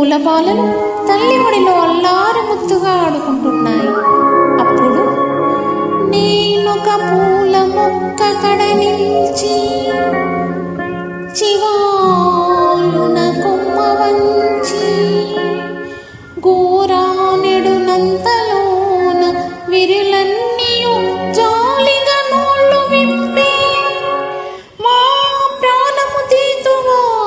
పూల బాలలు తల్లి ఒడిలో అల్లారు ముద్దుగా ఆడుకుంటున్నాయి. అప్పుడు నేనొక పూల మొక్క కడ నిల్చి చివాలున కొమ్మ వంచి గోరానెడునంతలోన విరులన్నీయు జాలిగా నోళ్ళు విప్పి మా ప్రాణము తీతువాయనుచు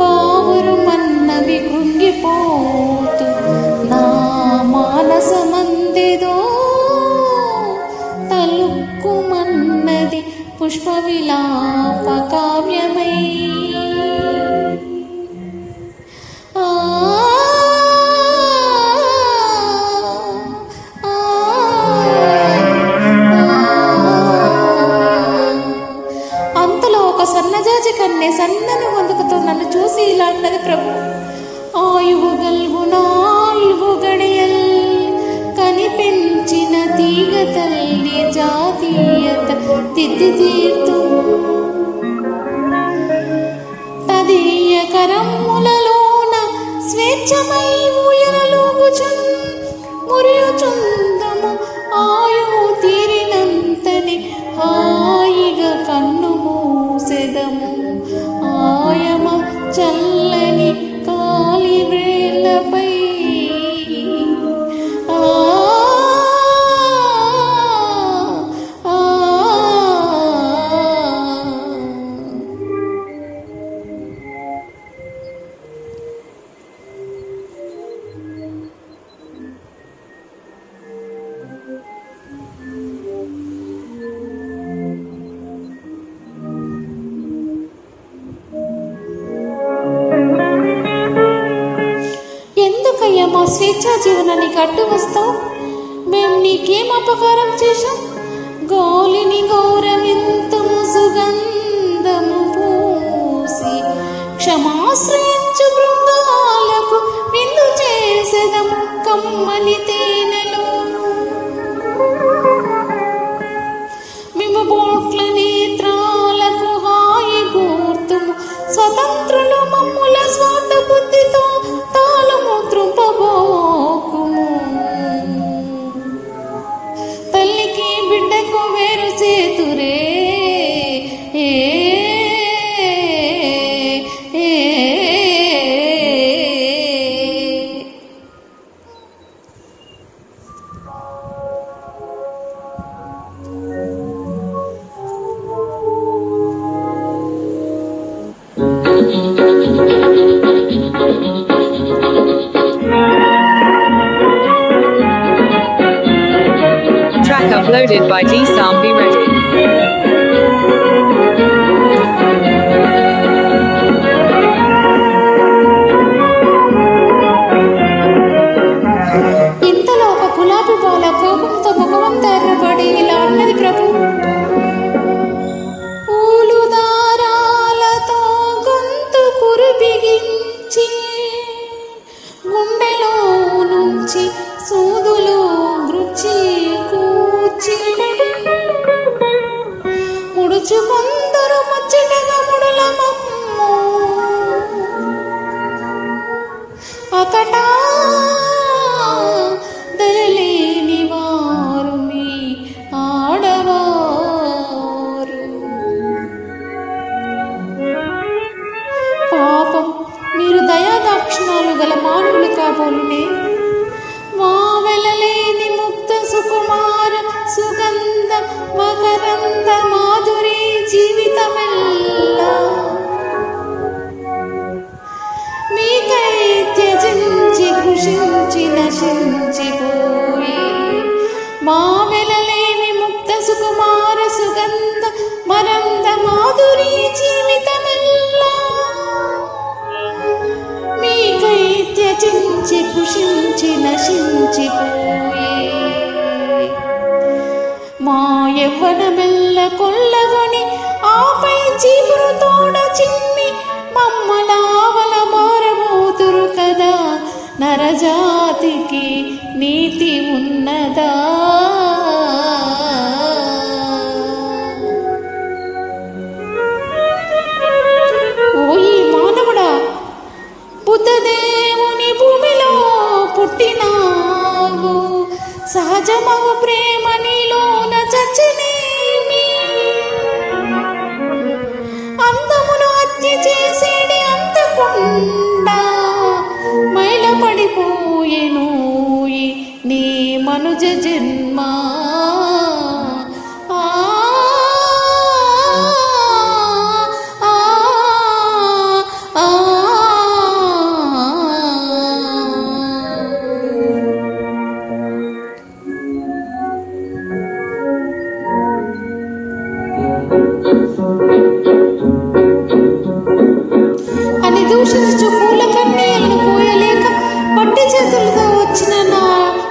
బావురు మన్నవి కృంగిపోతు నా మానసమందెదో తలుక్కుమన్నది పుష్ప విలాప కావ్యమై. అంతలో ఒక సన్నజాజి కన్నె సన్నని గొంతుకుతో నన్ను చూసి ఇలా అన్నది, ప్రభు ఆయువు గల్గు నాలుగు గడియల్ కనిపెంచిన తీగ తల్లి జాతీయత తిద్ది తీర్తు తదీయ కరమ్ములలోన స్వేచ్ఛమై ఊయలలోగుచున్ మురియుచుందము ఆయువు తీరినంతని హాయిగా కన్ను మూసెదము ఆయమ చల్లని కాలి వేళ్ళపై. ఎందుకయ్యా మా స్వేచ్ఛా జీవనానికి అడ్డు వస్తావు? మేము నీకేం అపకారం చేశాం? గాలిని గౌరవింతుము సుగంధము పూసి క్షమాశ్రయించు బృందాలకు విందు చేసెదము కమ్మని తేనెలు. మేము బోట్ల నేత్రాలకు హాయి కూర్తుము స్వతంత్రులు మమ్ముల స్వార్థ బుద్ధితో తాళము త్రుంపబోకుము. తల్లికి బిడ్డకు వేరు చేతురే Track uploaded by D-Sam. Be ready. ఇంతలో ఒక గులాబీ బాల కోపంతో ముఖమంతా ఎర్రబడి ఇలా అన్నది, ప్రభు పూలు దారాలతో గొంతు కురుబిగించి గుండెలో నుంచి సూదులు గృచ్చి కూర్చి ముడుచుకొందరు ముచ్చటగా ముడుల మమ్ము అకట దయలేని వారు మీ ఆడవారు. పాపం మీరు దయాదాక్షిణాలు గల మానవులు కాబోలునే. మా వెలలేని ముక్త సుకుమార సుగంధ మకరంద మాధురి జీవితమెల్లా మీకై త్యజించి కృషించి నశించిపోయి. మా వెలలేని ముక్త సుకుమార సుగంధ మరంద మాధురి జీవితమెల్లా మీకై త్యజించి కృషించి నశించిపోయి. మా యవ్వనమెల్ల కొల్లగొని ఆపై చీపురు తోడ చిమ్మి మమ్మలావల మారబోతురు కదా. నరజాతికి నీతి ఉన్నదా? నిజమగు ప్రేమ నీలోన చచ్చనేమి అందమును హత్య చేసేడి అంతకుండా మైల పడిపోయేను నీ మనుజ జన్మ అని దూషించు పూల కన్నీళ్లను పోయలేక పట్టి చేతులతో వచ్చిన నా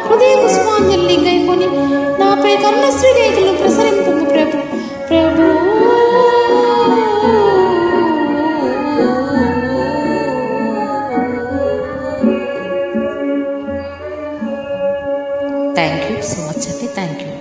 హృదయ పుష్పాంజలిని గైకొని నాపై కన్నశ్రీ రేఖలు ప్రసరింపు ప్రభు ప్రభు. థ్యాంక్ యూ సో మచ్ అండి. Thank you.